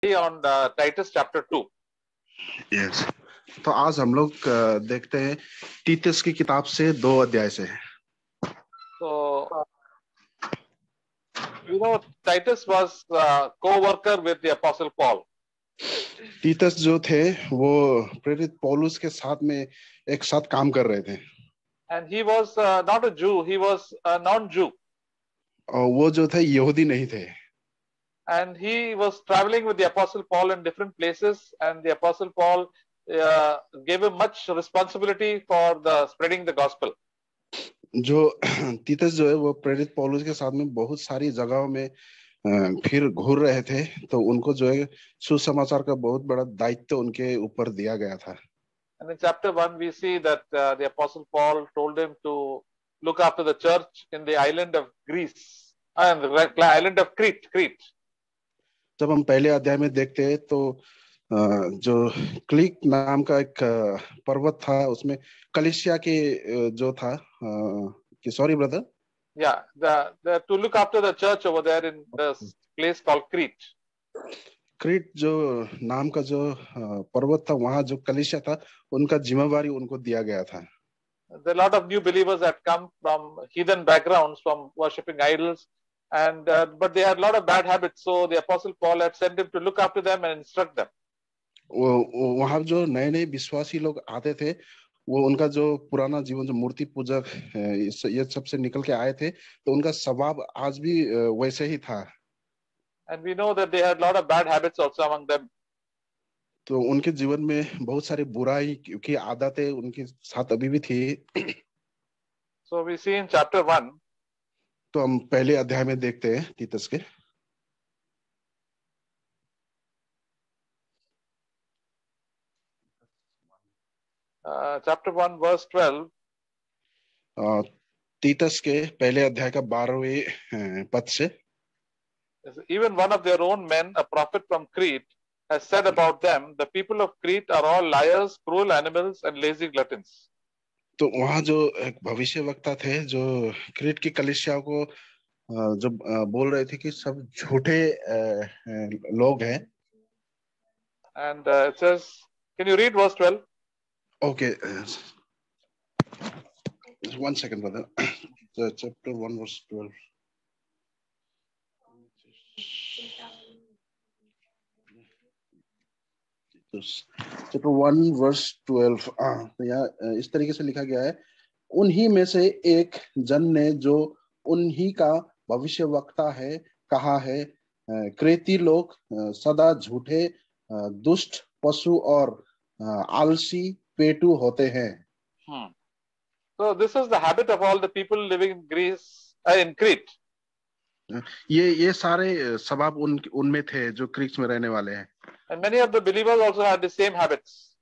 On Titus chapter 2. Yes. तो आज हम लोग देखते हैं तीतस की किताब से 2 अध्याय से. So, Titus was a co-worker with the Apostle Paul. तीतस जो थे वो प्रेरित पौलुस के साथ में एक साथ काम कर रहे थे. And he was not a Jew, he was a non-Jew. और वो जो थे यहूदी नहीं थे. And he was traveling with the Apostle Paul in different places, and the Apostle Paul gave him much responsibility for the spreading the gospel. जो तीतस जो है वो प्रेरित पौलुस के साथ में बहुत सारी जगहों में फिर घूर रहे थे, तो उनको जो है सुसमाचार का बहुत बड़ा दायित्व उनके ऊपर दिया गया था. And in chapter 1 we see that the Apostle Paul told him to look after the church in the island of Greece and the island of Crete. जब हम पहले अध्याय में देखते हैं तो जो क्लीक नाम का एक पर्वत था, उसमें कलिसिया के जो था कि sorry brother, to look after the church over there in this place called Crete. Crete जो नाम का जो पर्वत था, वहां जो कलिसिया था उनका जिम्मेवारी उनको दिया गया था. There are a lot of new believers that come from heathen backgrounds, from worshipping idols, and but they had a lot of bad habits. So the Apostle Paul had sent him to look after them and instruct them. वहां जो नए नए विश्वासी लोग आते थे, वो उनका जो पुराना जीवन, जो मूर्ति पूजक ये सब से निकल के आए थे, तो उनका स्वभाव आज भी वैसे ही था. And we know that they had a lot of bad habits also among them. तो उनके जीवन में बहुत सारी बुराई की आदतें उनके साथ अभी भी थी. So we see in chapter 1. तो हम पहले अध्याय में देखते हैं तीतस के. Chapter 1 verse 12. तीतस के पहले अध्याय का 12वें पद से. Even one of their own men, a prophet from Crete, has said about them, the people of Crete are all liars, cruel animals, and lazy gluttons. तो वहां जो एक भविष्य वक्ता थे जो क्रीट की कलिसिया को जो बोल रहे थे कि सब झूठे लोग हैं. And it says, can you read verse 12? Okay, 1 second brother. Chapter 1 verse 12. Chapter 1 verse 12. तो यहाँ इस तरीके से लिखा गया है, उन्हीं में से एक जन ने जो उन्हीं का भविष्य वक्ता है कहा है, क्रेती लोग सदा झूठे, दुष्ट, पशु और आलसी पेटू होते हैं. So this is the habit of all the people living in Greece, in Crete. ये सारे स्वभाव उनमें थे जो क्रीट में रहने वाले हैं. And many of the believers also had the same habits.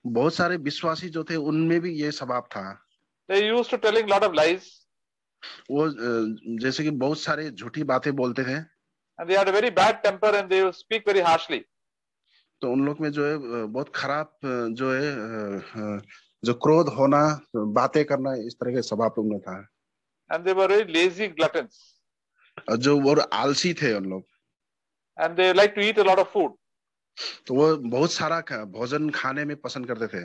बहुत सारे विश्वासी जो थे उनमें भी ये स्वभाव था. They used to telling lot of lies. वो जैसे कि बहुत सारे झूठी बातें बोलते थे. And they had a very bad temper and they would speak very harshly. तो उन लोग में जो है बहुत खराब जो है जो क्रोध होना, बातें करना, इस तरह के स्वभाव उनमें था. And they were very lazy gluttons. जो वो आलसी थे उन लोग. And they like to eat a lot of food. तो वो बहुत सारा भोजन खाने में पसंद करते थे.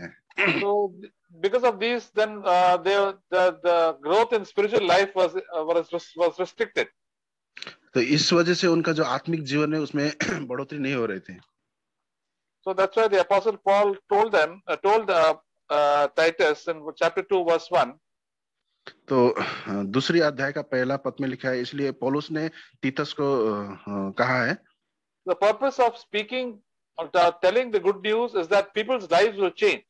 So because of these, then the growth in spiritual life was restricted. तो इस वजह से उनका जो आत्मिक जीवन है उसमें बढ़ोतरी नहीं हो रही थी. So that's why the Apostle Paul told Titus in chapter 2 verse 1. तो दूसरी अध्याय का पहला पद में लिखा है, इसलिए पौलुस ने तीतस को कहा है, The purpose of speaking or telling the good news is that people's lives will change.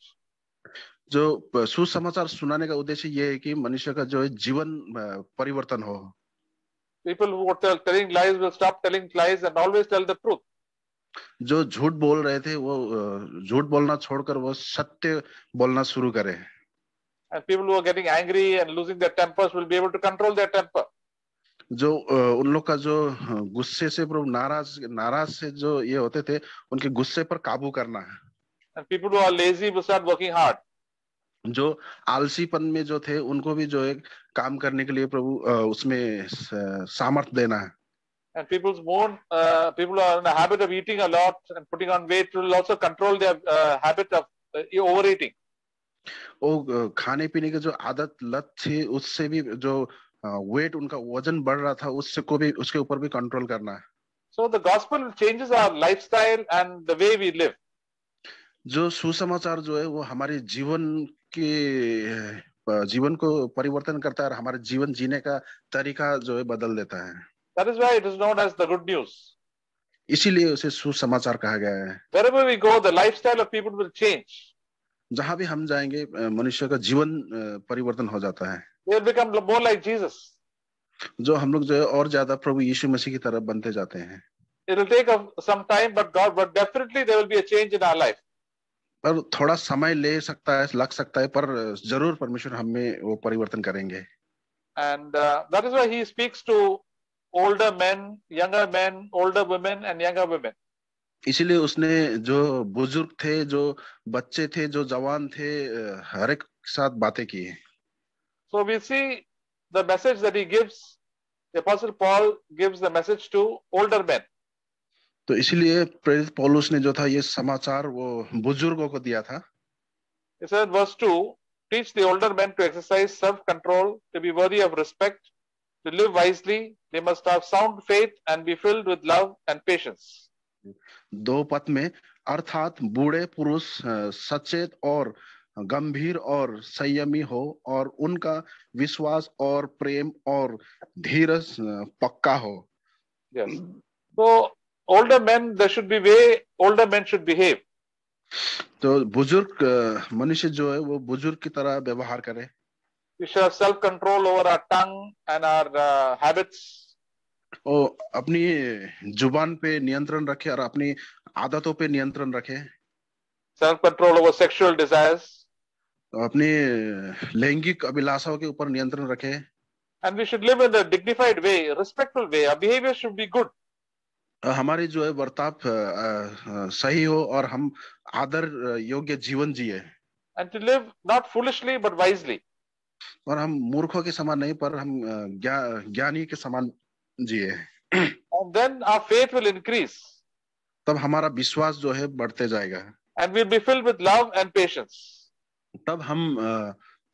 जो सुसमाचार सुनाने का उद्देश्य ये है कि मनुष्य का जो है जीवन परिवर्तन हो. People who are telling lies will stop telling lies and always tell the truth. जो झूठ बोल रहे थे वो झूठ बोलना छोड़कर वो सत्य बोलना शुरू करें. And people who are getting angry and losing their tempers will be able to control their temper. जो उन लोग का जो गुस्से से प्रभु नाराज से जो ये होते थे, उनके गुस्से पर काबू करना है. And people who are lazy will start working hard. जो आलसीपन में जो थे उनको भी जो है काम करने के लिए प्रभु उसमें सामर्थ्य देना है. and people's more people are in a habit of eating a lot and putting on weight, will also control their habit of overeating. वो खाने पीने की जो आदत लत थी उससे भी जो वेट उनका वजन बढ़ रहा था उससे को भी उसके ऊपर भी कंट्रोल करना है. So the gospel changes our lifestyle and the way we live. जो सुसमाचार जो है वो हमारे जीवन को परिवर्तन करता है और हमारे जीवन जीने का तरीका जो है बदल देता है. That is why it is known as the good news. इसीलिए उसे सुसमाचार कहा गया है. Wherever we go, the lifestyle of people will change. जहां भी हम जाएंगे मनुष्य का जीवन परिवर्तन हो जाता है. They will become more like Jesus. जो हम लोग जो है और ज्यादा प्रभु यीशु मसीह की तरफ बनते जाते हैं. It will take some time, but definitely there will be a change in our life. पर थोड़ा समय ले सकता है, लग सकता है, पर जरूर परमेश्वर हमें वो परिवर्तन करेंगे. And that is why he speaks to older men, older women and younger women. इसीलिए उसने जो बुजुर्ग थे, जो बच्चे थे, जो जवान थे, हर एक साथ बातें की. So we see the message that he gives. The Apostle Paul gives the message to older men. तो इसीलिए प्रेरित पौलुस ने जो था ये समाचार वो बुजुर्गों को दिया था. He said, verse 2, teach the older men to exercise self-control, to be worthy of respect, to live wisely. They must have sound faith and be filled with love and patience. 2 पद में अर्थात बूढ़े पुरुष सचेत और गंभीर और संयमी हो और उनका विश्वास और प्रेम और धीरज पक्का हो. Yes. So older men, there should be way older men should behave. तो बुजुर्ग मनुष्य जो है वो बुजुर्ग की तरह व्यवहार करे. We should have self-control over our tongue and our habits. और अपनी जुबान पे नियंत्रण रखे और अपनी आदतों पे नियंत्रण रखे. Self-control over sexual desires. अपनी लैंगिक अभिलाषाओं के ऊपर नियंत्रण रखे. And we should live in a dignified way, respectful way. Our behavior should be good. हमारी जो है बर्ताव सही हो और हम आदर योग्य जीवन जिए. And to live not foolishly but wisely. और हम मूर्खों के समान नहीं, पर हम ज्ञानी के समान जिए. And then our faith will increase. तब हमारा विश्वास जो है बढ़ते जाएगा. And we'll be filled with love and patience. तब हम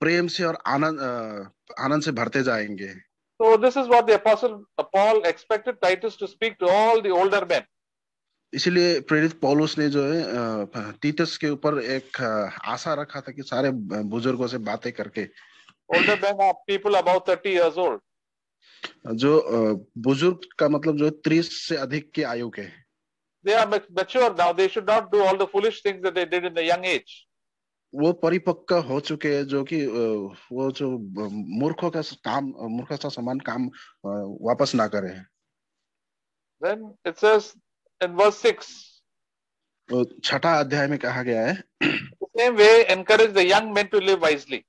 प्रेम से और आनंद से भरते जाएंगे. So this is what the apostle Paul expected Titus to speak to all the older men. इसलिए प्रेरित पौलुस ने जो है तीतस के ऊपर एक आशा रखा था कि सारे बुजुर्गों से बातें करके. Older men are people about 30 years old. जो बुजुर्ग का मतलब जो 30 से अधिक के आयु के. They are mature now. They should not do all the foolish things that they did in the young age. वो परिपक्व हो चुके हैं जो कि वो जो मूर्खता समान काम वापस ना करें. Then it says in verse 6. तो 6ठा अध्याय में कहा गया है, The same way encourage the young men to live wisely.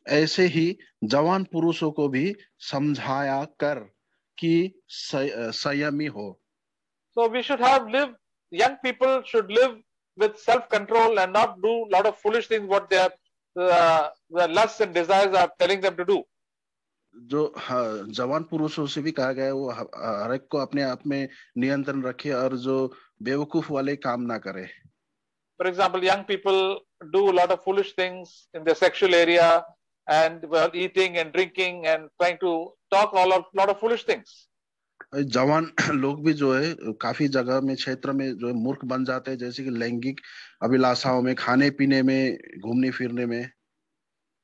ऐसे ही जवान पुरुषों को भी समझाया कर कि संयमी हो. So we should young people should live with self-control and not do a lot of foolish things what their lusts and desires are telling them to do. जो जवान पुरुषों से भी कहा गया है वो हर एक को अपने आप में नियंत्रण रखे और जो बेवकूफ वाले काम ना करे. For example, young people do a lot of foolish things in the sexual area and eating and drinking and trying to talk a lot of foolish things. जवान लोग भी जो है काफी जगह में क्षेत्र में जो है मूर्ख बन जाते हैं, जैसे कि लैंगिक अभिलाषाओं में, खाने पीने में, घूमने फिरने में.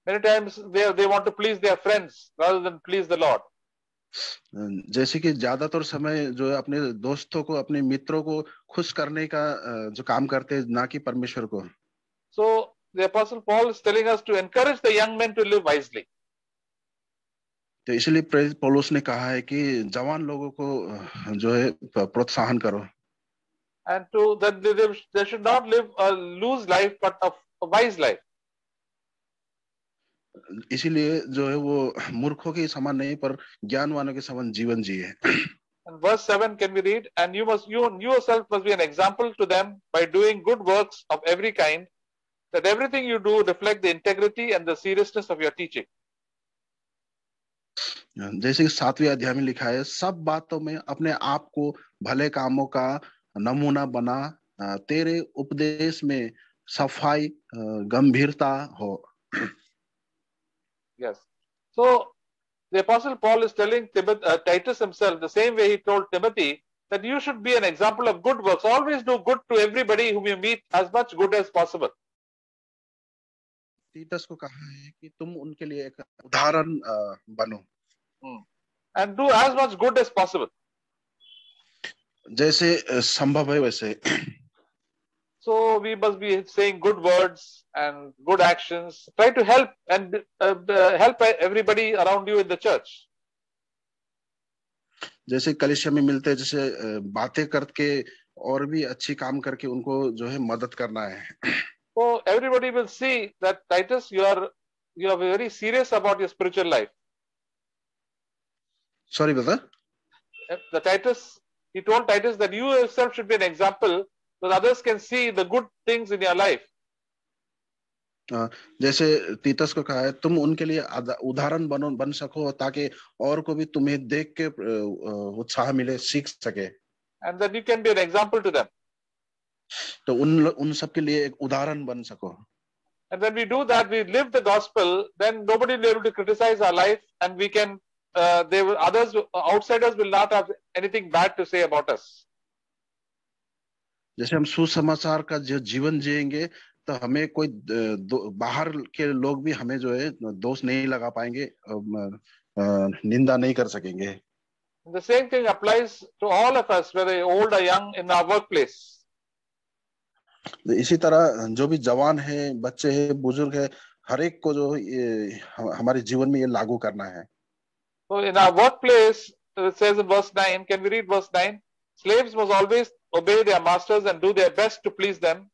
Many times they want to please their friends rather than please the Lord. जैसे कि ज्यादातर समय जो है अपने दोस्तों को, अपने मित्रों को खुश करने का जो काम करते हैं, ना कि परमेश्वर को. So the apostle Paul is telling us to encourage the young men to live wisely. तो इसलिए प्रेरित पौलुस ने कहा है कि जवान लोगों को जो है प्रोत्साहन करो. And to that they should not live a loose life but a wise life. इसीलिए जो है वो मूर्खों के समान नहीं, पर ज्ञानवानों के समान जीवन जिए. And verse 7 can we read, and you yourself must be an example to them by doing good works of every kind, that everything you do reflect the integrity and the seriousness of your teaching. जैसे कि 7वें अध्याय में लिखा है, सब बातों में अपने आप को भले कामों का नमूना बना, तेरे उपदेश में सफाई, गंभीरता हो। Yes. So the Apostle Paul is telling Titus himself the same way he told Timothy that you should be an example of good works. Always do good to everybody whom you meet, as much good as possible. तीतस को कहा है कि तुम उनके लिए एक उदाहरण बनो, And do as much good as possible. जैसे संभव है वैसे। So we must be saying good words and good actions. Try to help and help everybody around you in the church. जैसे कलीसिया में मिलते हैं, जैसे बातें करके और भी अच्छी काम करके उनको जो है मदद करना है। So everybody will see that Titus, you are very serious about your spiritual life. Sorry, brother. The Titus, he told Titus that you yourself should be an example so that others can see the good things in your life. जैसे तीतस को कहा है, तुम उनके लिए उदाहरण बन सको, ताकि और को भी तुम्हें देख के उत्साह मिले, सीख सके। And then you can be an example to them. तो उन सब के लिए एक उदाहरण बन सको। And when we do that, we live the gospel, then nobody will be able to criticize our life, and we can, outsiders will not have anything bad to say about us. जैसे हम सुसमाचार का जो जीवन जिएंगे, तो हमें कोई बाहर के लोग भी हमें जो है दोष नहीं लगा पाएंगे, निंदा नहीं कर सकेंगे। The same thing applies to all of us, whether old or young, in our workplace. इसी तरह जो भी जवान है, बच्चे हैं, बुजुर्ग है, हर एक को जो ये हमारे जीवन में ये लागू करना है। So in our workplace, it says in verse 9, can we read verse 9? Slaves must always obey their masters and do their best to please them.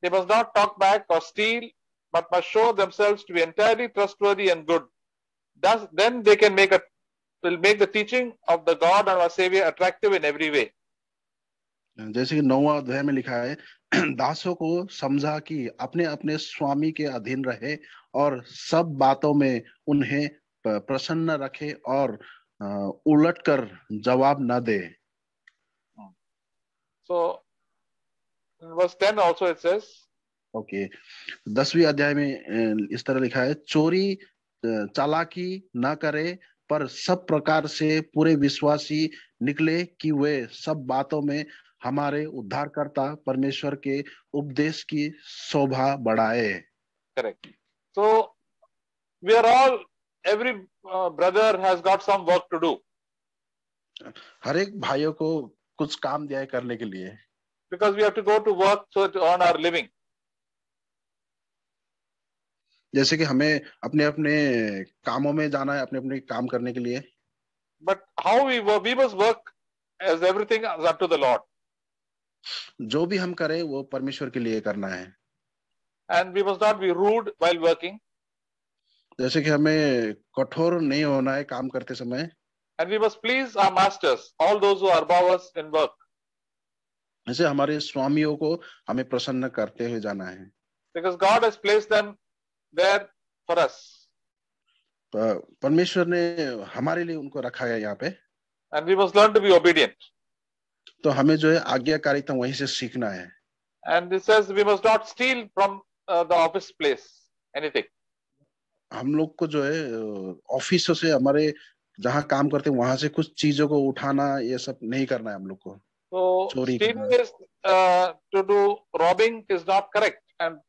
They must not talk back or steal, but must show themselves to be entirely trustworthy and good. Thus, then they can will make the teaching of the God and our Savior attractive in every way. जैसे कि 9वां अध्याय में लिखा है, दासों को समझा कि अपने अपने स्वामी के अधीन रहे और सब बातों में उन्हें प्रसन्न रखे और उलटकर जवाब न दे। So in verse 10 also it says, okay, 10वीं अध्याय में इस तरह लिखा है, चोरी चालाकी न करे, पर सब प्रकार से पूरे विश्वासी निकले कि वे सब बातों में हमारे उद्धारकर्ता परमेश्वर के उपदेश की शोभा बढ़ाए। Correct. So we are all, every brother has got some work to do. हर एक भाइयों को कुछ काम दिया है करने के लिए। Because we have to go to work so to earn our living. जैसे कि हमें अपने अपने कामों में जाना है, अपने अपने काम करने के लिए। But how we must work as everything is up to the Lord. जो भी हम करें वो परमेश्वर के लिए करना है। And we must not be rude while working. जैसे कि हमें कठोर नहीं होना है काम करते समय। And we must please our masters, all those who are above us in work. ऐसे हमारे स्वामियों को हमें प्रसन्न करते हुए जाना है। Because God has placed them there for us. परमेश्वर ने हमारे लिए उनको रखा है यहाँ पे। And we must learn to be obedient. तो हमें जो है आज्ञाकारिता वहीं से सीखना है। And it says we must not steal from the office place anything. हम लोग को जो है ऑफिसों से, हमारे जहाँ काम करते हैं वहां से कुछ चीजों को उठाना, ये सब नहीं करना है हम लोग को। So चोरी stealing करना, is to do robbing is not correct. And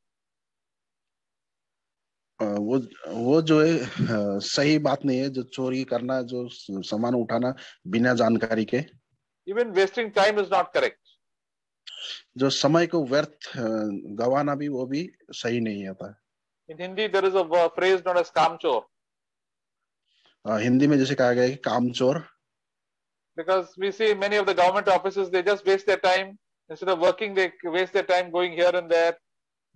वो जो है सही बात नहीं है, जो चोरी करना, जो सामान उठाना बिना जानकारी के। even wasting time is not correct. जो समय को व्यर्थ गवाना भी, वो भी सही नहीं होता। In Hindi there is a phrase known as kamchor. Hindi में जैसे कहा गया है कि कामचोर। Because we see many of the government offices, they just waste their time. Instead of working, they waste their time going here and there,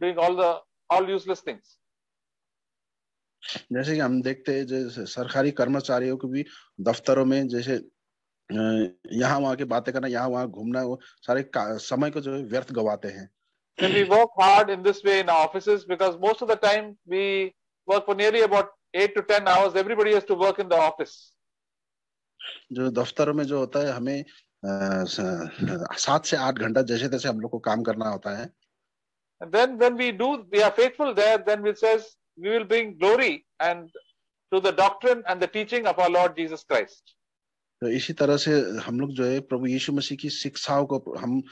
doing all useless things. जैसे कि हम देखते हैं, जैसे सरकारी कर्मचारियों को भी दफ्तरों में जैसे यहाँ वहाँ की बातें करना, यहाँ वहाँ घूमना, वो सारे समय को जो है व्यर्थ गवाते हैं। When we work hard in this way in our offices, because most of the time we work for nearly about 8 to 10 hours, everybody has to work in the office. जो दफ्तरों में जो होता है हमें 7 से 8 घंटा जैसे तैसे हम लोग को काम करना होता है. And then when we are faithful there, then it says we will bring glory and to the doctrine and the teaching of our Lord Jesus Christ. तो इसी तरह से हम लोग जो है प्रभु यीशु मसीह की शिक्षाओं को हम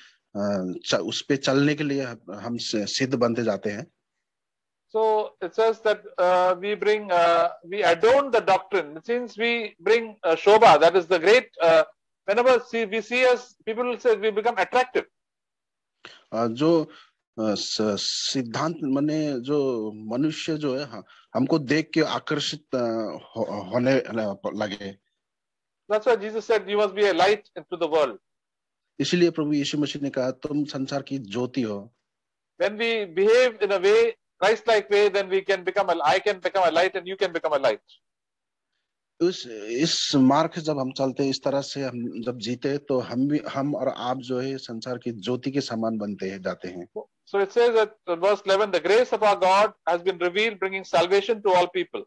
उस पे चलने के लिए हम सिद्ध बनते जाते हैं. So it says that we adorn the doctrine. Since we bring Shobha, that is the great. Whenever we see us, people will say we become attractive. जो सिद्धांत माने जो मनुष्य जो है हमको देख के आकर्षित होने लगे. That's why Jesus said, "You must be a light into the world." इसलिए प्रभु यीशु मसीह ने कहा तुम संसार की ज्योति हो. When we behave in a way, Christ-like way, then I can become a light, and you can become a light. इस मार्ग जब हम चलते हैं, इस तरह से हम जब जीते तो हम और आप जो है संसार की ज्योति के समान बनते हैं जाते हैं. So it says that in verse 11, the grace of our God has been revealed, bringing salvation to all people.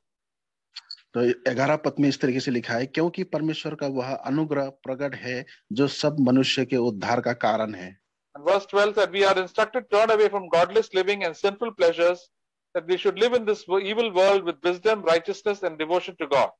तो 11 पद में इस तरीके से लिखा है, क्योंकि परमेश्वर का वह अनुग्रह प्रकट है जो सब मनुष्य के उद्धार का कारण है. And verse 12 said, we are instructed to turn away from godless living and sinful pleasures, that we should live in this evil world with wisdom, righteousness, and devotion to God.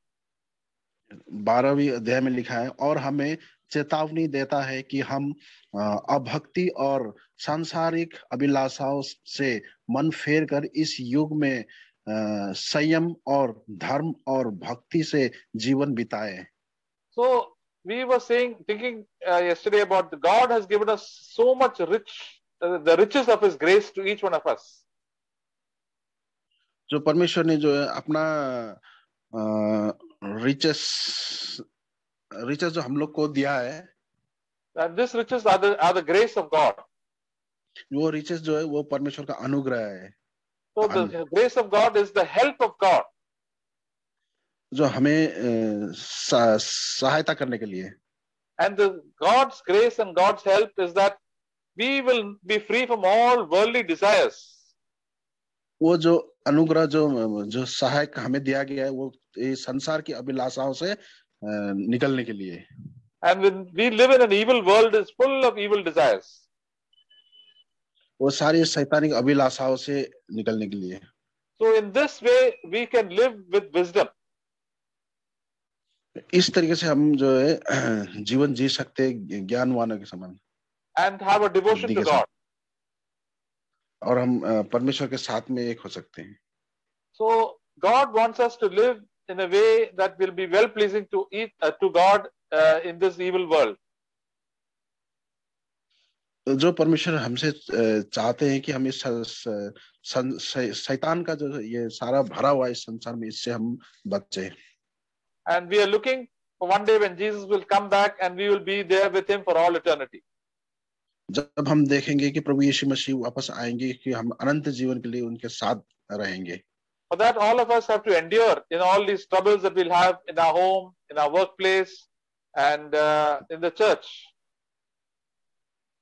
12वीं अध्याय में लिखा है, और हमें चेतावनी देता है कि हम अभक्ति और सांसारिक अभिलाषाओं से मन फेर कर इस युग में संयम और धर्म और भक्ति से जीवन बिताए. So we were thinking yesterday about God has given us so much the riches of His grace to each one of us. जो परमेश्वर ने जो है अपना riches जो हम लोग को दिया है, and this riches are the grace of God. वो riches जो है वो परमेश्वर का अनुग्रह है. So the grace of God is the help of God. जो हमें सहायता करने के लिए. And God's grace and God's help is that we will be free from all worldly desires. वो जो अनुग्रह जो सहायक हमें दिया गया है वो संसार की अभिलाषाओं से निकलने के लिए. And when we live in an evil world, is full of evil desires. वो सारी शैतानिक अभिलाषाओं से निकलने के लिए. So in this way we can live with wisdom. इस तरीके से हम जो है जीवन जी सकते हैं ज्ञानवानों के समान. And have a devotion to God. और हम परमेश्वर के साथ में एक हो सकते हैं. So God wants us to live in a way that will be well pleasing to God in this evil world. जो परमेश्वर हमसे चाहते हैं कि हम इस शैतान का जो ये सारा भरा हुआ इस संसार में, इससे हम बचे. And we are looking for one day when Jesus will come back and we will be there with Him for all eternity. जब हम देखेंगे कि प्रभु यीशु मसीह वापस आएंगे कि हम अनंत जीवन के लिए उनके साथ रहेंगे. For that, all of us have to endure in all these troubles that we'll have in our home, in our workplace, and in the church.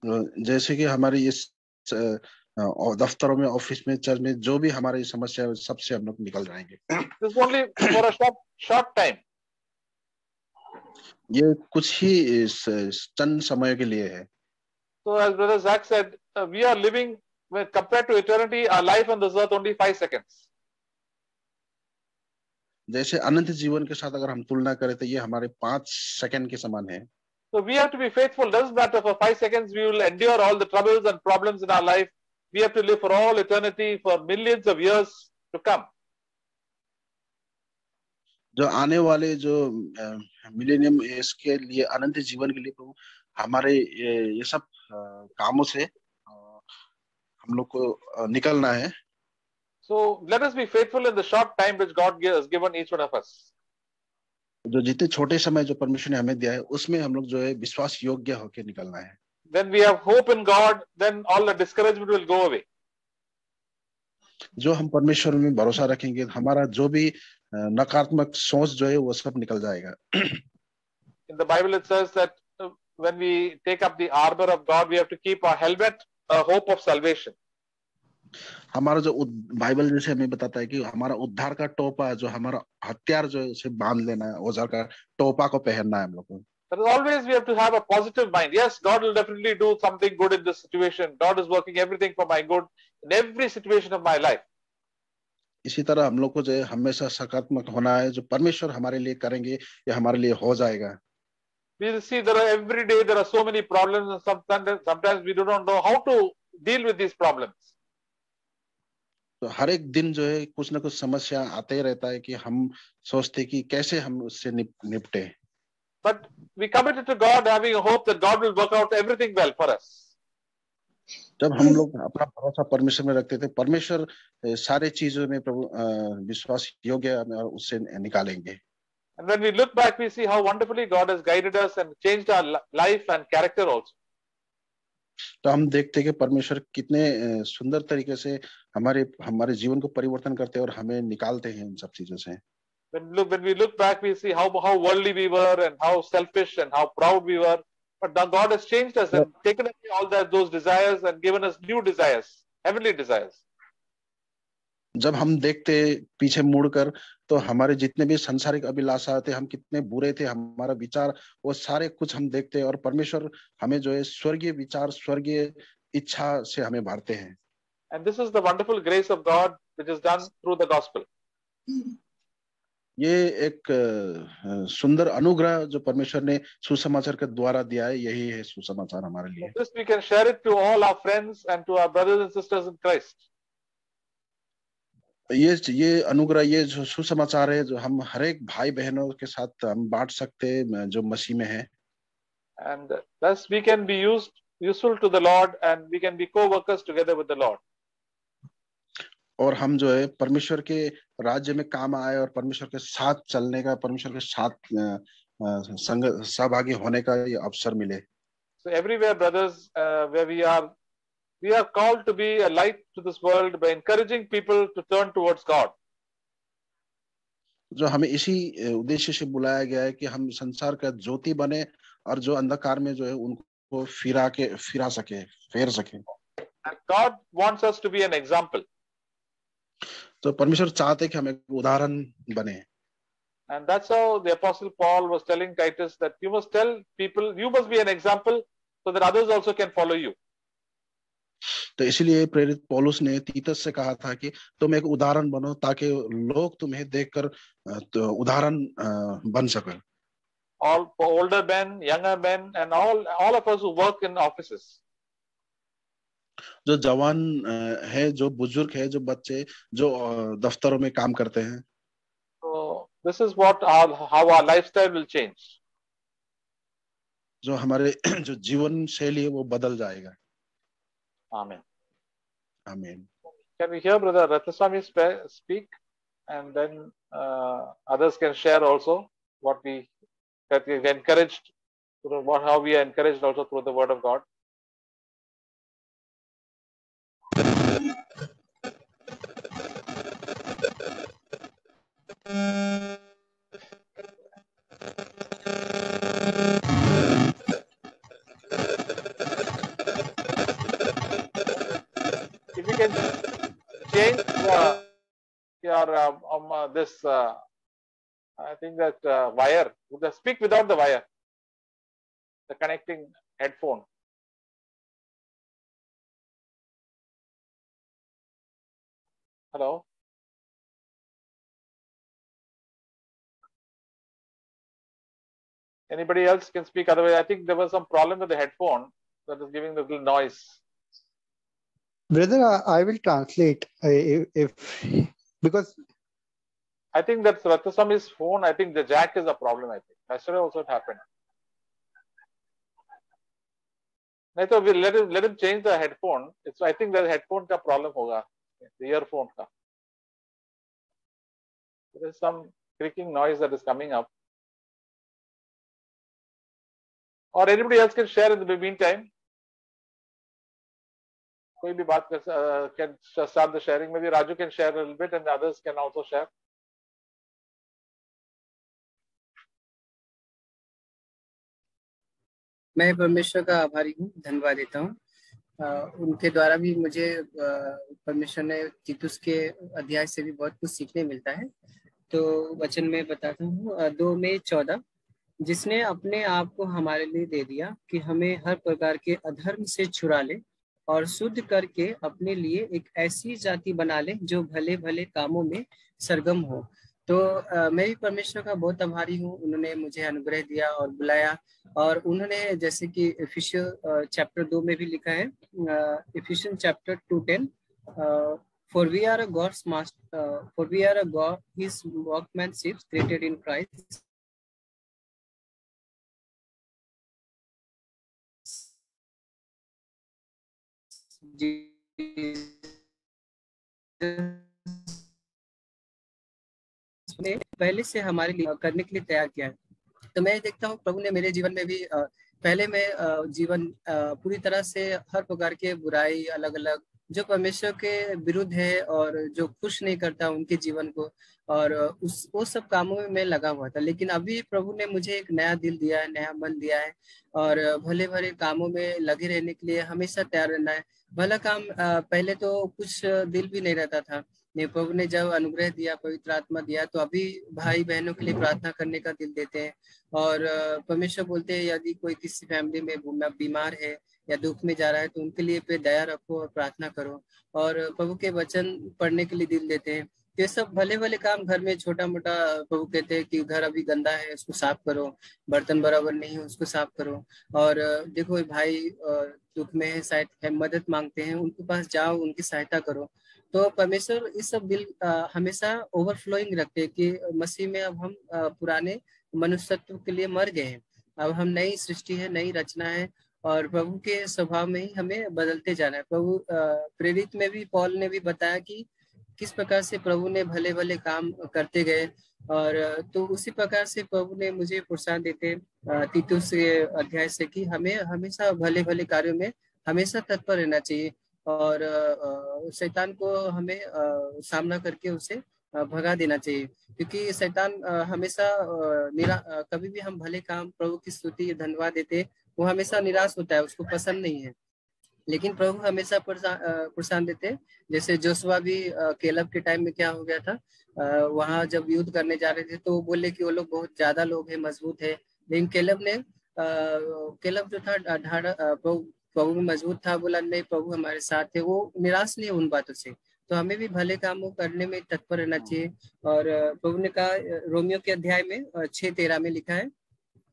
जैसे कि हमारी इस दफ्तरों में, ऑफिस में, चर्च में जो भी हमारी समस्या है सबसे हम लोग निकल जाएंगे. This is only for a short time. ये कुछ ही चंद समय के लिए है. So as Brother Zach said, we are living, compared to eternity, our life on this earth only 5 seconds. जैसे अनंत जीवन के साथ अगर हम तुलना करें तो ये हमारे 5 सेकंड के समान है. So we have to be faithful. Doesn't matter for 5 seconds we will endure all the troubles and problems in our life. We have to live for all eternity, for millions of years to come. जो आने वाले जो millennium इसके लिए, अनंत जीवन के लिए प्रभु हमारे ये सब कामों से हम लोग को निकलना है. So let us be faithful in the short time which God has given each one of us. जो जितने छोटे समय जो परमेश्वर ने हमें दिया है उसमें हम लोग जो है विश्वास योग्य होकर निकलना है. When we have hope in God, then all the discouragement will go away. जो हम परमेश्वर में भरोसा रखेंगे, हमारा जो भी नकारात्मक सोच जो है वो सब निकल जाएगा. In the Bible it says that when we take up the armor of God, we have to keep our helmet, a hope of salvation. हमारा जो बाइबल जैसे हमें बताता है कि हमारा उद्धार का टोपा, जो हमारा हथियार जो है उसे बांध लेना है, औजार का टोपा को पहनना है हम लोग को। But always we have to have a positive mind. Yes, God will definitely do something good in this situation. God is working everything for my good in every situation of my life. इसी तरह हम लोग को जो है हमेशा सकारात्मक होना है, जो परमेश्वर हमारे लिए करेंगे ये हमारे लिए हो जाएगा। We see there are every day there are so many problems, and sometimes we do not know how to deal with these problems. तो हर एक दिन जो है कुछ ना कुछ समस्या आते ही रहता है कि हम सोचते कि कैसे हम उससे निपटे। But we commit it to God, having a hope that God will work out everything well for us. जब हम लोग अपना भरोसा परमेश्वर में रखते थे, परमेश्वर सारे चीजों में प्रभु विश्वास योग्य और उससे निकालेंगे। And when we look back, we see how wonderfully God has guided us and changed our life and character also. तो हम देखते हैं कि परमेश्वर कितने सुंदर तरीके से हमारे हमारे जीवन को परिवर्तन करते हैं और हमें निकालते हैं इन सब चीजों से। When we look back, we see how worldly we were and how selfish and how proud we were. But now God has changed us and taken away all those desires and given us new desires, heavenly desires. जब हम देखते पीछे मुड़कर तो हमारे जितने भी सांसारिक अभिलाषा थे, हम कितने बुरे थे, हमारा विचार, वो सारे कुछ हम देखते हैं और परमेश्वर हमें जो है स्वर्गीय विचार, स्वर्गीय इच्छा से हमें भरते हैं। And this is the wonderful grace of God which is done through the gospel. ये एक सुंदर अनुग्रह जो परमेश्वर ने सुसमाचार के द्वारा दिया है, यही है सुसमाचार हमारे लिए। This we can share it to all our friends and to our brothers and sisters in Christ. ये अनुग्रह, ये जो सुसमाचार है, जो हम हर एक भाई बहनों के साथ हम बांट सकते हैं जो मसीह में है। And thus we can be useful to the Lord and we can be co-workers together with the Lord. और हम जो है परमेश्वर के राज्य में काम आए और परमेश्वर के साथ चलने का, परमेश्वर के साथ संग सहभागी होने का ये अवसर मिले। So everywhere, brothers, where we are called to be a light to this world by encouraging people to turn towards God. जो हमें इसी उद्देश्य से बुलाया गया है कि हम संसार का ज्योति बने और जो अंधकार में जो है उनको फेर सके। And God wants us to be an example. तो परमेश्वर चाहते हैं कि हम एक उदाहरण बने। And that's how the Apostle Paul was telling Titus that you must tell people, you must be an example so that others also can follow you. तो इसलिए प्रेरित पौलुस ने तीतस से कहा था कि तुम एक उदाहरण बनो ताकि लोग तुम्हें देखकर तो उदाहरण बन सके। All older men, younger men, and all of us who work in offices. जो जवान है, जो बुजुर्ग है, जो बच्चे जो दफ्तरों में काम करते हैं। So this is how our lifestyle will change. जो हमारे जो जीवन शैली है वो बदल जाएगा। Amen. आमीन। Can we hear Brother Ratnaswamy speak, and then others can share also what we encouraged, how we are encouraged also through the Word of God. If you can change this, I think that wire. Speak without the wire. The connecting headphone. Hello. Anybody else can speak? Otherwise, I think there was some problem with the headphone that is giving the little noise. Brother, I will translate if because I think that's Ratnaswamy's phone. I think the jack is a problem. I think yesterday also it happened. So we let him change the headphone. I think the headphone ka problem hoga, the earphone ka. There is some creaking noise that is coming up. Or anybody else can share in the meantime. कोई भी बात can start the sharing. Maybe Raju can share a little bit and the others can also share. मैं परमेश्वर का आभारी हूँ, धन्यवाद देता हूँ उनके द्वारा भी मुझे परमेश्वर ने तीतुस के अध्याय से भी बहुत कुछ सीखने मिलता है। तो वचन में बताता हूँ 2 में 14, जिसने अपने आप को हमारे लिए दे दिया कि हमें हर प्रकार के अधर्म से छुड़ा ले और शुद्ध करके अपने लिए एक ऐसी जाति बना ले जो भले भले कामों में सरगम हो। तो मैं भी परमेश्वर का बहुत आभारी हूँ, उन्होंने मुझे अनुग्रह दिया और बुलाया। और उन्होंने जैसे कि इफिसियन चैप्टर 2 में भी लिखा है, Ephesian chapter 2:10, for we are a God's master, for we are a God, His workmanship created in Christ. पहले से हमारे लिए करने के लिए तैयार किया है। तो मैं देखता हूँ प्रभु ने मेरे जीवन में भी पहले मैं जीवन पूरी तरह से हर प्रकार के बुराई, अलग अलग जो परमेश्वर के विरुद्ध है और जो खुश नहीं करता उनके जीवन को, और वो सब कामों में मैं लगा हुआ था। लेकिन अभी प्रभु ने मुझे एक नया दिल दिया है, नया मन दिया है, और भले भले कामों में लगे रहने के लिए हमेशा तैयार रहना है। भला काम पहले तो कुछ दिल भी नहीं रहता था, नहीं, प्रभु ने जब अनुग्रह दिया, पवित्र आत्मा दिया, तो अभी भाई बहनों के लिए प्रार्थना करने का दिल देते हैं। और परमेश्वर बोलते हैं यदि कोई किसी फैमिली में बीमार है या दुख में जा रहा है तो उनके लिए पे दया रखो और प्रार्थना करो, और प्रभु के वचन पढ़ने के लिए दिल देते हैं। ये सब भले भले काम घर में छोटा मोटा, प्रभु कहते हैं कि घर अभी गंदा है उसको साफ करो, बर्तन बराबर नहीं है उसको साफ करो, और देखो भाई दुख में है, शायद मदद मांगते हैं, उनके पास जाओ, उनकी सहायता करो। तो परमेश्वर इस सब दिल हमेशा ओवरफ्लोइंग रखते हैं कि मसीह में अब हम पुराने मनुष्यत्व के लिए मर गए हैं, अब हम नई सृष्टि है, नई रचना है, और प्रभु के स्वभाव में ही हमें बदलते जाना है। प्रभु प्रेरित में भी पौल ने भी बताया कि किस प्रकार से प्रभु ने भले भले काम करते गए, और तो उसी प्रकार से प्रभु ने मुझे प्रोत्साहन देते तीतुस के अध्याय से कि हमें हमेशा भले भले कार्यों में हमेशा तत्पर रहना चाहिए, और शैतान को हमें सामना करके उसे भगा देना चाहिए, क्योंकि शैतान हमेशा कभी भी हम भले काम, प्रभु की स्तुति धन्यवाद देते, वो हमेशा निराश होता है, उसको पसंद नहीं है। लेकिन प्रभु हमेशा प्रोत्साहन देते, जैसे जोशुआ भी केलब के टाइम में क्या हो गया था, वहां जब युद्ध करने जा रहे थे तो वो बोले कि वो लोग बहुत ज्यादा लोग हैं, मजबूत है, लेकिन केलब जो था प्रभु में मजबूत था, बोला नहीं प्रभु हमारे साथ है, वो निराश नहीं उन बातों से। तो हमें भी भले कामों करने में तत्पर रहना चाहिए। और प्रभु ने कहा रोमियो के अध्याय में 6:13 में लिखा है,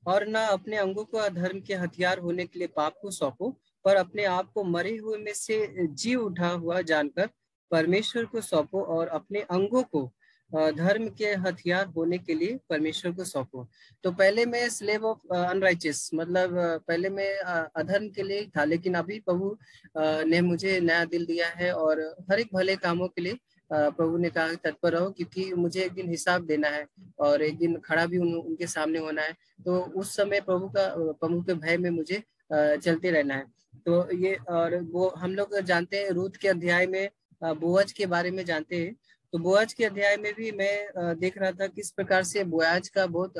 और न अपने अंगों को अधर्म के हथियार होने के लिए पाप को सौंपो, पर अपने आप को मरे हुए में से जी उठा हुआ जानकर परमेश्वर को सौंपो, और अपने अंगों को धर्म के हथियार होने के लिए परमेश्वर को सौंपो। तो पहले मैं स्लेव ऑफ अनराइचियस, मतलब पहले मैं अधर्म के लिए था, लेकिन अभी प्रभु ने मुझे नया दिल दिया है, और हर एक भले कामों के लिए प्रभु ने कहा तत्पर रहो, क्योंकि मुझे एक दिन हिसाब देना है और एक दिन खड़ा भी उनके सामने होना है। तो उस समय प्रभु के भय में मुझे चलते रहना है। तो ये, और वो हम लोग जानते हैं रूत के अध्याय में बोअज के बारे में जानते हैं। तो बोअज के अध्याय में भी मैं देख रहा था किस प्रकार से बोअज का बहुत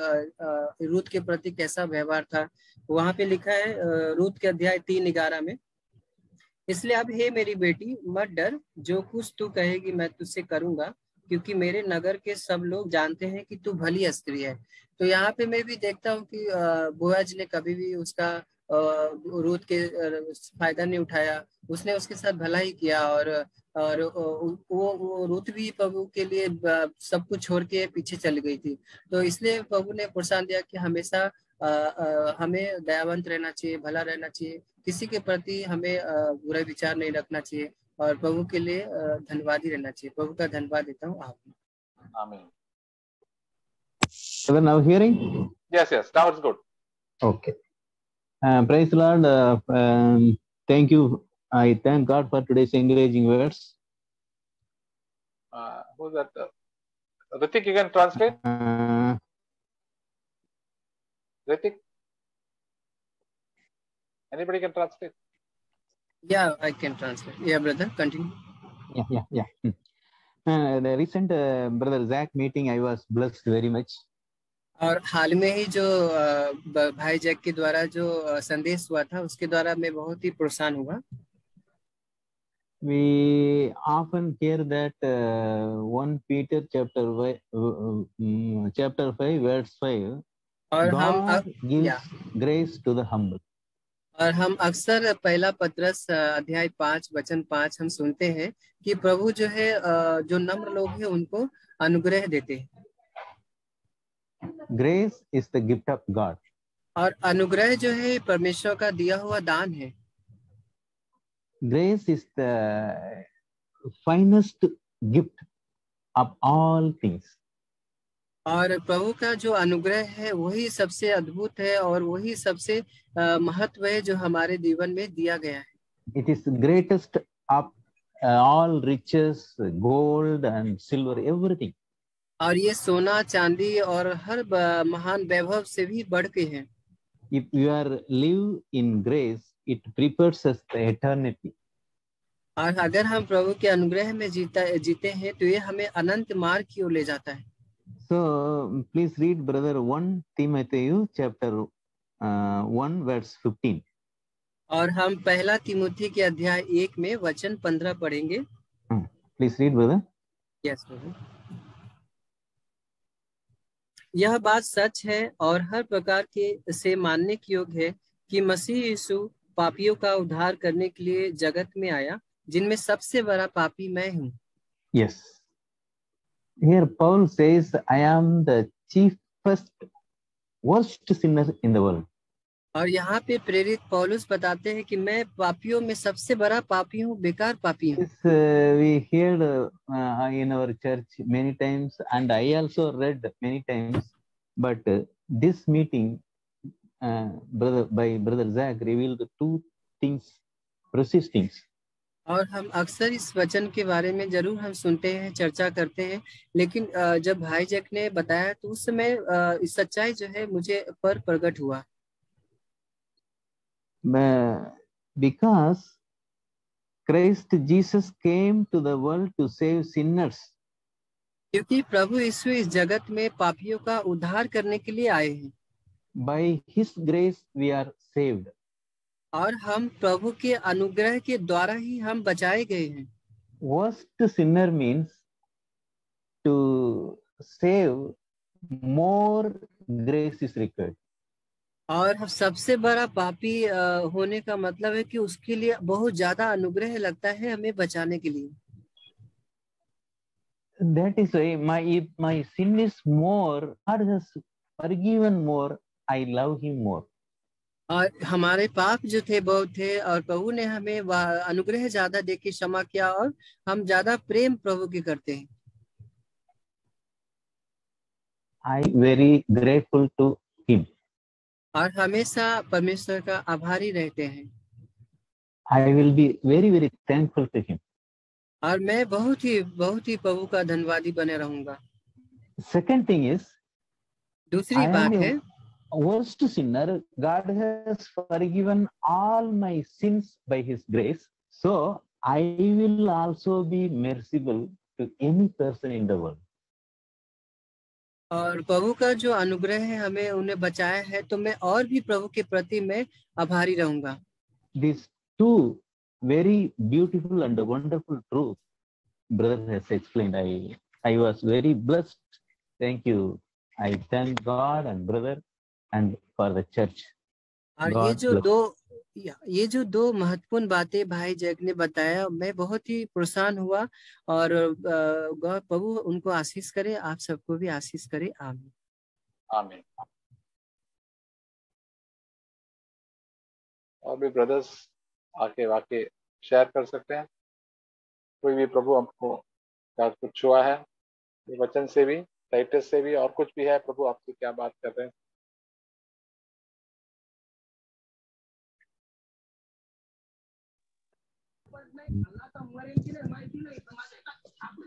रूत के प्रति कैसा व्यवहार था। वहां पे लिखा है रूत के अध्याय 3:11 में, इसलिए अब हे मेरी बेटी मत डर, जो कुछ तू कहेगी मैं तुझसे करूंगा, क्योंकि मेरे नगर के सब लोग जानते हैं कि तू भली स्त्री है। तो यहाँ पे मैं भी देखता हूँ कि बोअज ने कभी भी उसका रूत के फायदा नहीं उठाया, उसने उसके साथ भला ही किया, और वो रूत भी प्रभु के लिए सब कुछ छोड़ के पीछे चली गई थी। तो इसलिए प्रभु ने प्रोत्साहन दिया कि हमेशा हमें दयावंत रहना चाहिए, भला रहना चाहिए, किसी के प्रति हमें बुरा विचार नहीं रखना चाहिए, और प्रभु के लिए धन्यवादी रहना चाहिए। प्रभु का धन्यवाद देता हूँ आप। Amen. Brother, now hearing? Yes, now it's good. Okay. Praise the Lord. Thank you. I thank God for today's encouraging words. Who's that? Ritik, you can translate? Ritik? Anybody can translate? Yeah, I can translate. Yeah, brother, continue. Yeah. The recent Brother Zach meeting, I was blessed very much. और हाल में ही जो भाई Jack के द्वारा जो संदेश हुआ था, उसके द्वारा मैं बहुत ही प्रोत्साहन हुआ। we often hear that 1 Peter chapter 5 verse 5, और God gives या grace to the humble. और हम अक्सर पहला पत्रस अध्याय 5 वचन 5 हम सुनते हैं कि प्रभु जो है जो नम्र लोग हैं उनको अनुग्रह देते हैं। Grace is the gift of God. और अनुग्रह जो है परमेश्वर का दिया हुआ दान है। Grace is the finest gift of all things. और प्रभु का जो अनुग्रह है वही सबसे अद्भुत है और वही सबसे महत्व है जो हमारे जीवन में दिया गया है। It is the greatest of all riches, gold and silver, everything. और ये सोना चांदी और हर महान वैभव से भी बढ़ के है। If you are live in grace, it prepares us the eternity. और अगर हम प्रभु के अनुग्रह में जीते हैं तो ये हमें अनंत मार्ग की ओर ले जाता है। So please read brother 1 Timothy chapter 1 verse 15. और हम पहला तिमोथी के अध्याय 1 में वचन 15 पढ़ेंगे। Please read brother. Yes, यह बात सच है और हर प्रकार के से मानने के योग्य है कि मसीह यीशु पापियों का उद्धार करने के लिए जगत में आया, जिनमें सबसे बड़ा पापी मैं हूँ। Yes. Here Paul says, I am the chiefest, worst sinner in the world. और यहाँ पे प्रेरित पौलुस बताते हैं कि मैं पापियों में सबसे बड़ा पापी हूँ, बेकार पापी हूँ। This we heard in our church many times, and I also read many times. But this meeting, brother Zach revealed two things, precise things. और हम अक्सर इस वचन के बारे में जरूर हम सुनते हैं, चर्चा करते हैं, लेकिन जब भाई जैक ने बताया तो उस समय इस सच्चाई जो है मुझे पर प्रकट हुआ। Because Christ Jesus came to the world to save sinners. क्योंकि प्रभु यीशु इस जगत में पापियों का उद्धार करने के लिए आए हैं। By His grace we are saved. और हम प्रभु के अनुग्रह के द्वारा ही हम बचाए गए हैं। Worst sinner means to save more grace is required. और सबसे बड़ा पापी होने का मतलब है कि उसके लिए बहुत ज्यादा अनुग्रह लगता है हमें बचाने के लिए। That is why if my sin is more, God has forgiven more, I love Him more. और हमारे पाप जो थे बहुत थे और प्रभु ने हमें अनुग्रह ज्यादा देके क्षमा किया और हम ज्यादा प्रेम प्रभु के करते हैं। I very grateful to Him. और हमेशा परमेश्वर का आभारी रहते हैं। I will be very very thankful to Him. और मैं बहुत ही प्रभु का धन्यवादी बने रहूंगा। Second thing is, दूसरी बात है, worst sinner, God has forgiven all my sins by His grace. So I will also be merciful to any person in the world. और प्रभु का जो अनुग्रह है हमें उन्हें बचाया है तो मैं और भी प्रभु के प्रति मैं आभारी रहूंगा। These two very beautiful and wonderful truths brother has explained. I was very blessed. Thank you. I thank God and brother and for the church. और ये जो दो महत्वपूर्ण बातें भाई जैक ने बताया, मैं बहुत ही प्रसन्न हुआ और प्रभु उनको आशीष करे, आप सबको भी आशीष करे। आमीन आमीन। और भी ब्रदर्स आके वाके शेयर कर सकते हैं, कोई भी प्रभु आपको क्या कुछ छुआ है ये वचन से भी, टाइटस से भी, और कुछ भी है, प्रभु आपसे क्या बात कर रहे हैं।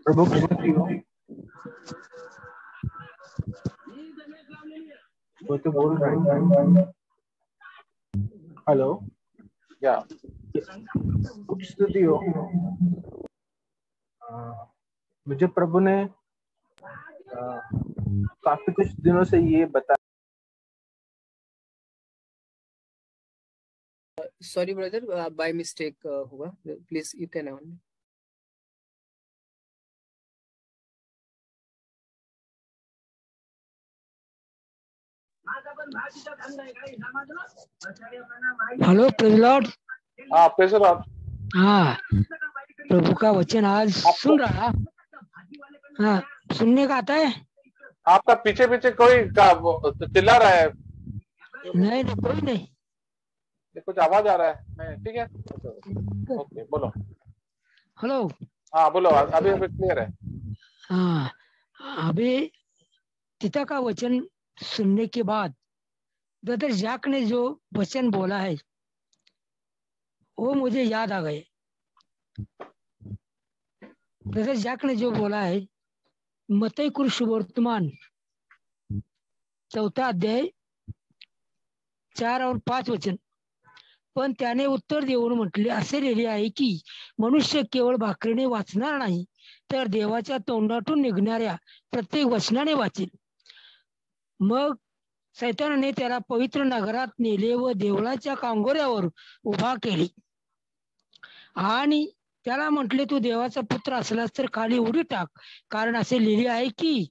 प्रभु वो तो बोल रहे हैं। हेलो, क्या स्तुति हो। मुझे प्रभु ने काफी कुछ दिनों से ये बताया। सॉरी ब्रदर, बाय मिस्टेक हुआ, please you can on. Hello praise Lord. हाँ प्रेज़ द लॉर्ड। हाँ, प्रभु का वचन आज सुन रहा। हाँ, सुनने का आता है। आपका पीछे पीछे कोई चिल्ला रहा है। नहीं, कोई नहीं। कुछ आवाज आ रहा है। नहीं, ठीक है, ओके बोलो। हेलो। हाँ बोलो, अभी क्लियर है। हाँ, अभी पिता का वचन सुनने के बाद ब्रदर जैक ने जो वचन बोला है वो मुझे याद आ गए। ब्रदर जैक ने जो बोला है मत्ती सुवर्तमान 4 अध्याय 4 और 5 वचन, पण त्याने उत्तर देऊन म्हटले, असे लिहिले आहे की मनुष्य केवळ भाकरीने वाचणार नाही तर देवाच्या तोंडातून निघणाऱ्या प्रत्येक वचनाने वाचेल. मग सैतानाने त्याला पवित्र नगरात नेले व देवळाच्या कांगोऱ्यावर उभा केले आणि त्याला म्हटले, तू देवाचा पुत्र असलास तर खाली उडी टाक, कारण असे लिहिले आहे की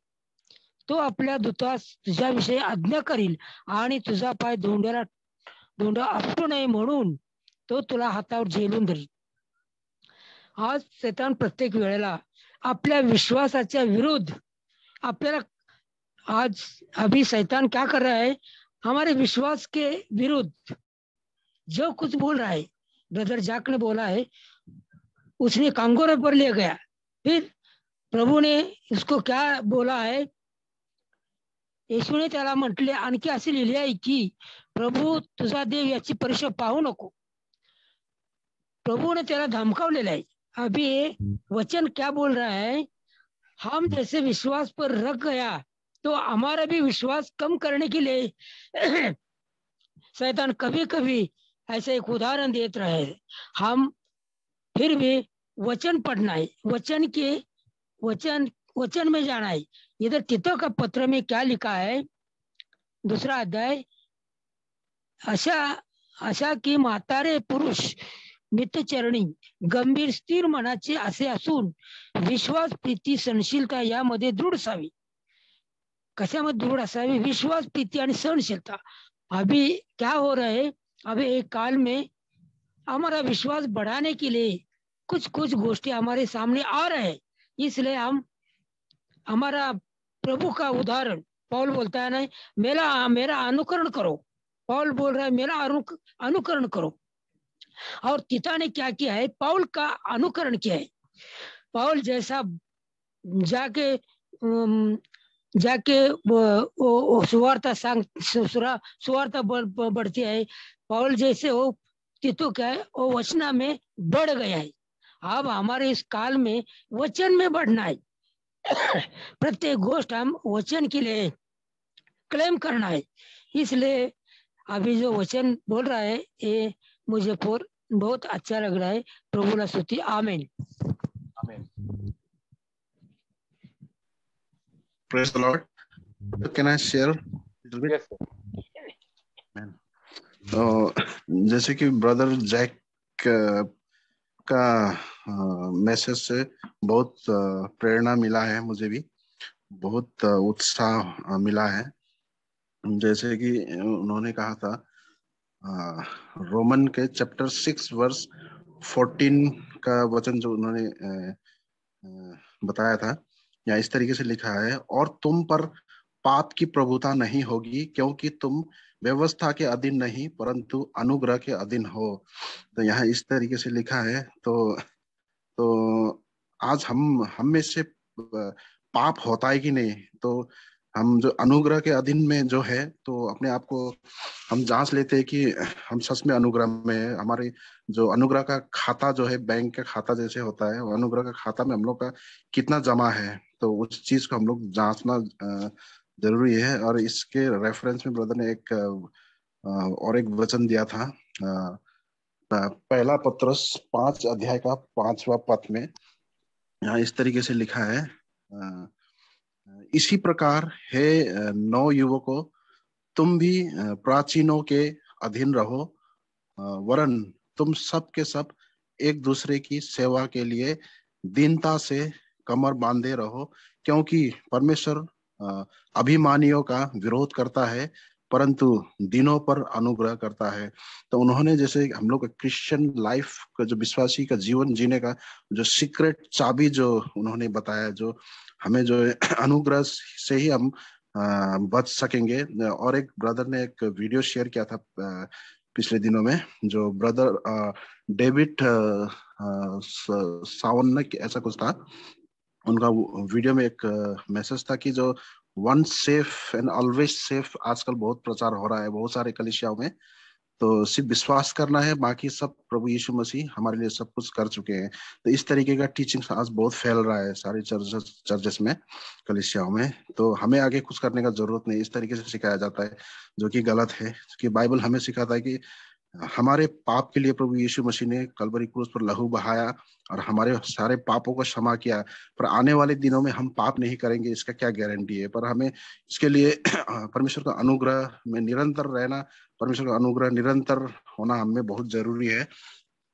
तो आपल्या दूतास तुझ्याविषयी आज्ञा करील आणि तुझा पाय धोंडा आपटू नये म्हणून तो तुला हातावर झेलून धरील. आज सैतान प्रत्येक वेळेला आपल्या विश्वासाच्या विरुद्ध आपल्याला, आज अभी शैतान क्या कर रहा है, हमारे विश्वास के विरुद्ध जो कुछ बोल रहा है, ब्रदर जैक ने बोला है, उसने कांगोरे पर ले गया. फिर प्रभु ने उसको क्या बोला है, येशूने त्याला म्हटले, आणखी असे लिहिले आहे की प्रभु तुझा देव याची परीक्षा पाहू नको. प्रभु ने त्याला धमकावलेला है. अभी वचन क्या बोल रहा है, हम जैसे विश्वास पर रख गया तो हमारा भी विश्वास कम करने के लिए शैतान कभी कभी ऐसे एक उदाहरण देते रहे. हम फिर भी वचन पढ़ना है, वचन में जाना है. इधर तीतो का पत्र में क्या लिखा है, 2 अध्याय, अशा की म्हातारे पुरुष मितचरणी गंभीर स्थिर मनाचे असे असून विश्वास प्रीती सहनशीलता यामध्ये दृढ असावी. कशामध्ये दृढ असावी, विश्वास प्रीती आणि सहनशीलता. अभी क्या हो रहा है, अभी एक काल में हमारा विश्वास बढ़ाने के लिए कुछ गोष्ठी हमारे सामने आ रहे हैं. इसलिए हम हमारा प्रभु का उदाहरण, पौल बोलता है ना, मेरा अनुकरण करो. पौल बोल रहा है मेरा अनुकरण करो. और तीता ने क्या किया है, पौल का अनुकरण किया है. पौल जैसा जाके सुवार्ता बढ़ती है, पौल जैसे वो तीतो क्या है, वो वचना में बढ़ गया है. अब हमारे इस काल में वचन में बढ़ना है. प्रत्येक गोष्ट हम वचन के लिए क्लेम करना है. इसलिए अभी जो वचन बोल रहा है ये मुझे बहुत अच्छा लग रहा है. प्रभु ला स्तुति. आमीन. Praise the Lord. Can I share a little bit? Yes, Amen. तो जैसे कि ब्रदर जैक का मैसेज से बहुत प्रेरणा मिला है, मुझे भी बहुत उत्साह मिला है. जैसे कि उन्होंने कहा था रोमन के चैप्टर 6 वर्स 14 का वचन जो उन्होंने बताया था, या इस तरीके से लिखा है, और तुम पर पाप की प्रभुता नहीं होगी क्योंकि तुम व्यवस्था के अधीन नहीं परंतु अनुग्रह के अधीन हो. तो यहाँ इस तरीके से लिखा है. तो आज हम में से पाप होता है कि नहीं, तो हम जो अनुग्रह के अधीन में जो है, तो अपने आप को हम जांच लेते हैं कि हम सच में अनुग्रह में है. हमारे जो अनुग्रह का खाता जो है, बैंक का खाता जैसे होता है, वो अनुग्रह का खाता में हम लोग का कितना जमा है, तो उस चीज को हम लोग जांचना जरूरी है. और इसके रेफरेंस में ब्रदर ने और एक वचन दिया था, पहला पत्रस 5 अध्याय का 5वां पद में यहाँ इस तरीके से लिखा है, इसी प्रकार हे नौ युवकों, तुम भी प्राचीनों के अधीन रहो, वरन तुम सब के सब एक दूसरे की सेवा के लिए दीनता से कमर बांधे रहो, क्योंकि परमेश्वर अभिमानियों का विरोध करता है परंतु दिनों पर अनुग्रह करता है। तो उन्होंने जैसे हम लोग क्रिश्चियन लाइफ का जो विश्वासी का जीवन जीने का जो सीक्रेट चाबी जो उन्होंने बताया, जो हमें जो है अनुग्रह से ही हम बच सकेंगे। और एक ब्रदर ने एक वीडियो शेयर किया था पिछले दिनों में, जो ब्रदर डेविड सावन ने ऐसा कुछ था, उनका वीडियो में एक मैसेज था कि जो one safe and always safe आजकल बहुत प्रचार हो रहा है बहुत सारे कलीसियाओं में। तो सिर्फ विश्वास करना है, बाकी सब प्रभु यीशु मसीह हमारे लिए सब कुछ कर चुके हैं। तो इस तरीके का टीचिंग आज बहुत फैल रहा है सारी चर्चेस में, कलीसियाओं में। तो हमें आगे कुछ करने का जरूरत नहीं, इस तरीके से सिखाया जाता है, जो कि गलत है। कि बाइबल हमें सिखाता है कि हमारे पाप के लिए प्रभु यीशु मसीह ने कलवरी क्रूस पर लहू बहाया और हमारे सारे पापों को क्षमा किया। पर आने वाले दिनों में हम पाप नहीं करेंगे, इसका क्या गारंटी है? पर हमें इसके लिए परमेश्वर का अनुग्रह में निरंतर रहना, परमेश्वर का अनुग्रह निरंतर होना हमें बहुत जरूरी है।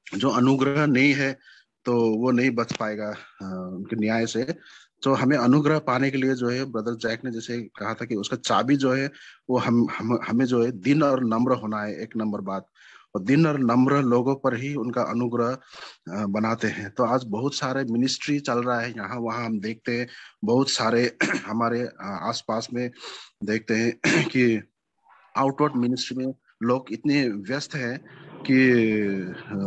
जो अनुग्रह नहीं है तो वो नहीं बच पाएगा उनके न्याय से। तो हमें अनुग्रह पाने के लिए जो है ब्रदर जैक ने जैसे कहा था कि उसका चाबी जो है वो हमें जो है दिन और नम्र होना है, एक नंबर बात। और दिन और नम्र लोगों पर ही उनका अनुग्रह बनाते हैं। तो आज बहुत सारे मिनिस्ट्री चल रहा है यहाँ वहाँ, हम देखते हैं बहुत सारे हमारे आसपास में देखते हैं कि आउटवर्ड मिनिस्ट्री में लोग इतने व्यस्त हैं कि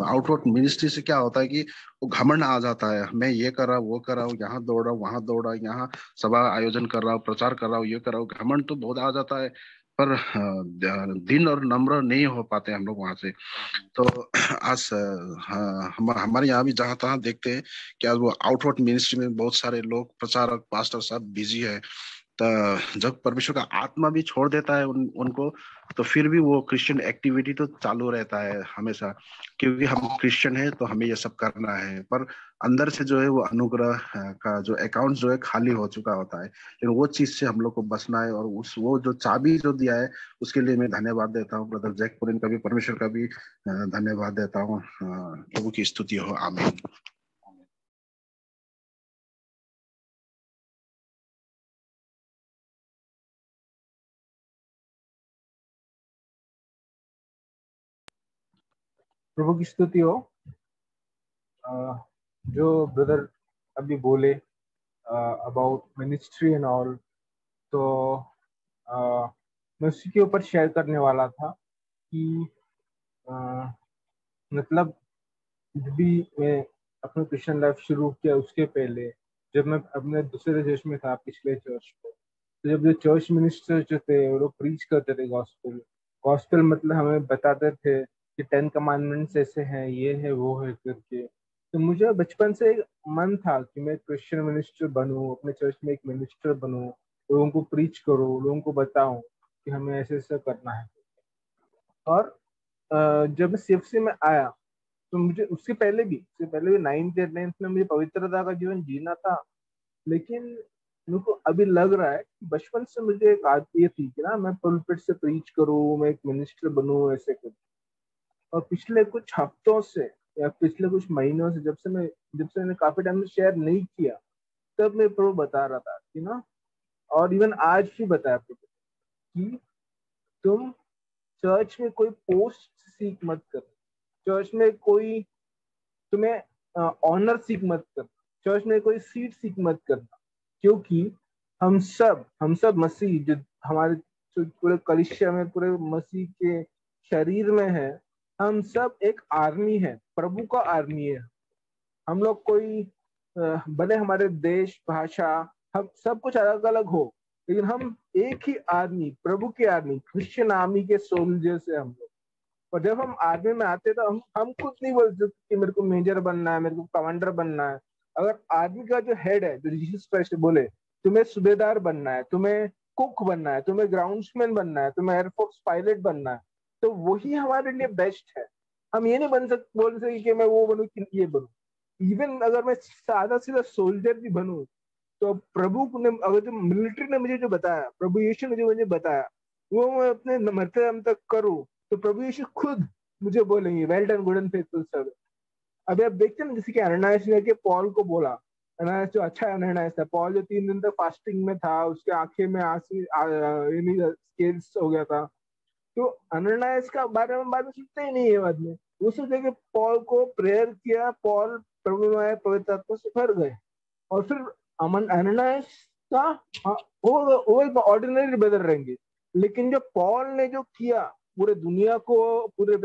आउटवर्ड मिनिस्ट्री से क्या होता है कि वो घमंड आ जाता है, मैं ये कर रहा हूँ वो कर रहा हूँ, यहाँ दौड़ रहा हूँ वहां दौड़ रहा हूँ, यहाँ सभा आयोजन कर रहा हूँ, प्रचार कर रहा हूँ, ये कर रहा हूँ, घमंड तो बहुत आ जाता है। पर दिन और नम्र नहीं हो पाते हम लोग वहां से। तो आज हमारे यहाँ भी जहाँ तहाँ देखते हैं कि आज वो आउटवर्ड मिनिस्ट्री में बहुत सारे लोग प्रचारक पास्टर सब बिजी है। तो जब परमेश्वर का आत्मा भी छोड़ देता है उनको, तो फिर भी वो क्रिश्चियन एक्टिविटी तो चालू रहता है हमेशा, क्योंकि हम क्रिश्चियन हैं तो हमें ये सब करना है। पर अंदर से जो है वो अनुग्रह का जो अकाउंट जो है खाली हो चुका होता है। लेकिन वो चीज से हम लोग को बचना है, और उस वो जो चाबी जो दिया है उसके लिए मैं धन्यवाद देता हूँ ब्रदर जैक पुरिन का भी, परमेश्वर का भी धन्यवाद देता हूँ। प्रभु की स्तुति हो, आमीन। प्रभु की स्तुति हो। जो ब्रदर अभी बोले अबाउट मिनिस्ट्री एंड ऑल, तो मैं उसी के ऊपर शेयर करने वाला था कि मतलब जब भी मैं अपना क्रिश्चियन लाइफ शुरू किया उसके पहले, जब मैं अपने दूसरे देश में था पिछले चर्च में, तो जब जो चर्च मिनिस्टर जो थे वो लोग प्रीच करते थे गॉस्पेल। गॉस्पेल मतलब हमें बताते थे कि 10 कमांडमेंट्स ऐसे हैं, ये है वो है करके। तो मुझे बचपन से एक मन था कि मैं क्रिश्चियन मिनिस्टर बनूं, अपने चर्च में एक मिनिस्टर बनूं, लोगों को प्रीच करूं, लोगों को बताऊं कि हमें ऐसे ऐसे करना है। और जब मैं सीएफसी में आया तो मुझे उससे पहले भी 9th या 10th में मुझे पवित्रता का जीवन जीना था। लेकिन मेरे को अभी लग रहा है कि बचपन से मुझे एक आदत ये थी कि ना मैं पुलपिट से प्रीच करूं, मैं एक मिनिस्टर बनूं, ऐसे करूं। और पिछले कुछ हफ्तों से या पिछले कुछ महीनों से जब से मैंने काफी टाइम से शेयर नहीं किया, तब मैं प्रभु बता रहा था कि ना, और इवन आज भी बताया प्रभु कि तुम चर्च में कोई पोस्ट सीख मत कर, चर्च में कोई तुम्हें ऑनर सीख मत कर, चर्च में कोई सीट सीख मत करना। क्योंकि हम सब मसीह जो हमारे पूरे कलीसिया में पूरे मसीह के शरीर में है, हम सब एक आर्मी है, प्रभु का आर्मी है। हम लोग कोई भले हमारे देश भाषा हम सब कुछ अलग अलग हो, लेकिन हम एक ही आर्मी, प्रभु की आर्मी, क्रिश्चियन आर्मी के सोल्जर्स है हम लोग। और जब हम आर्मी में आते तो हम कुछ नहीं बोलते कि मेरे को मेजर बनना है, मेरे को कमांडर बनना है। अगर आर्मी का जो हेड है, जो जीसस क्राइस्ट बोले तुम्हें सूबेदार बनना है, तुम्हें कुक बनना है, तुम्हें ग्राउंड्समैन बनना है, तुम्हें एयरफोर्स पायलट बनना है, तो वही हमारे लिए बेस्ट है। हम ये नहीं बोल सकते कि मैं वो बनूं कि ये बनूं। इवन अगर मैं सादा सीधा सोल्जर भी बनूं, तो प्रभु ने अगर जो मिलिट्री ने मुझे जो बताया, प्रभु यीशु ने जो मुझे बताया, वो मैं अपने मरते दम तक करूं, तो प्रभु यीशु खुद मुझे बोलेंगे well done good and faithful servant. अभी आप देखते हैं ना, जैसे कि अननायास ने के पॉल को बोला, अननायास जो अच्छा अननायास था, पॉल जो 3 दिन तक फास्टिंग में था, उसके आंखें में आंसू स्केल्स हो गया था, तो अननायास का बारे में बाद में सुनते ही नहीं है। बाद में वो सोचे कि पॉल को प्रेयर किया, पॉल प्रभु में आए, पवित्र आत्मा से भर गए, और फिर अननायास का वो एक ऑर्डिनरी ब्रदर रहेंगे। लेकिन जो पॉल ने जो किया, पूरे दुनिया को, पूरे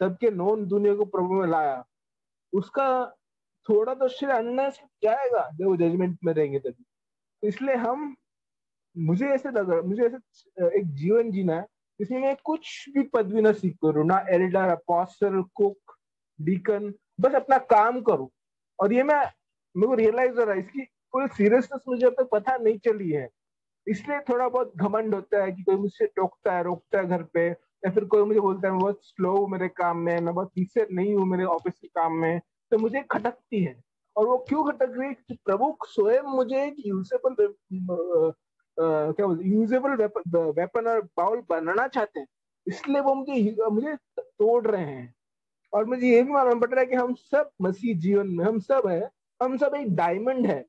तब के नॉन दुनिया को प्रभु में लाया, उसका थोड़ा तो श्रेय अननायास जाएगा जब वो जजमेंट में रहेंगे तभी। इसलिए मुझे ऐसे एक जीवन जीना है जिसमें मैं कुछ भी पदवी ना सीख करूँ, ना एल्डर, अपोस्टल, कुक, डीकन, बस अपना काम करूँ। और ये मेरे को रियलाइज हो रहा है, इसकी पूरी सीरियसनेस मुझे अब तक पता नहीं चली है। इसलिए थोड़ा बहुत घमंड होता है कि कोई मुझसे रोकता है घर पे, या फिर कोई मुझे बोलता है मैं बहुत स्लो हूँ मेरे काम में, मैं बहुत पीछे नहीं हूँ मेरे ऑफिस के काम में, तो मुझे खटकती है। और वो क्यों खटक रही है? प्रभु स्वयं मुझे एक यूजेबल वेपन और बाउल बनाना चाहते हैं, इसलिए वो मुझे तोड़ रहे हैं। और मुझे ये भी मालूम पड़ रहा है कि हम सब मसीह जीवन में हम सब एक डायमंड है,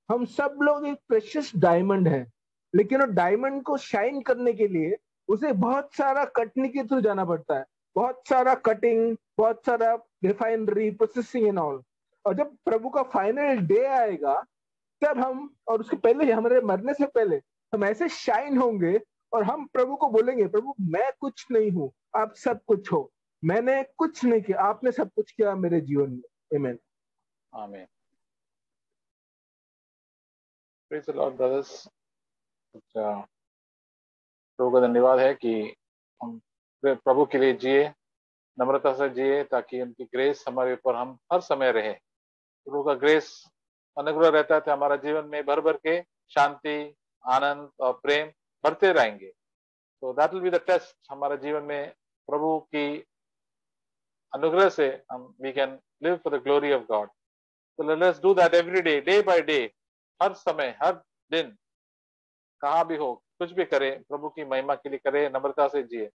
हम सब लोग एक प्रेशियस डायमंड है। लेकिन वो डायमंड को शाइन करने के लिए उसे बहुत सारा कटने के थ्रू जाना पड़ता है, बहुत सारा कटिंग, बहुत सारा रिफाइनरी, प्रोसेसिंग एंड ऑल। और जब प्रभु का फाइनल डे आएगा तब हम, और उसके पहले, हमारे मरने से पहले हम ऐसे शाइन होंगे और हम प्रभु को बोलेंगे, प्रभु मैं कुछ नहीं हूँ, आप सब कुछ हो, मैंने कुछ नहीं किया, आपने सब कुछ किया मेरे जीवन में। आमीन। आमीन। Praise the lord brothers. प्रभु का धन्यवाद है कि हम प्रभु के लिए जिए, नम्रता से जिए, ताकि उनकी ग्रेस हमारे ऊपर हम हर समय रहे। प्रभु का ग्रेस अनुग्रह रहता है तो हमारा जीवन में भर भर के शांति, आनंद और प्रेम बढ़ते रहेंगे। तो that will be the test. हमारे जीवन में प्रभु की अनुग्रह से हम we can live for the glory of God. तो let's do that every day, day by day, हर समय, हर दिन, कहाँ भी हो, कुछ भी करें, प्रभु की महिमा के लिए करें, नम्रता से जिए।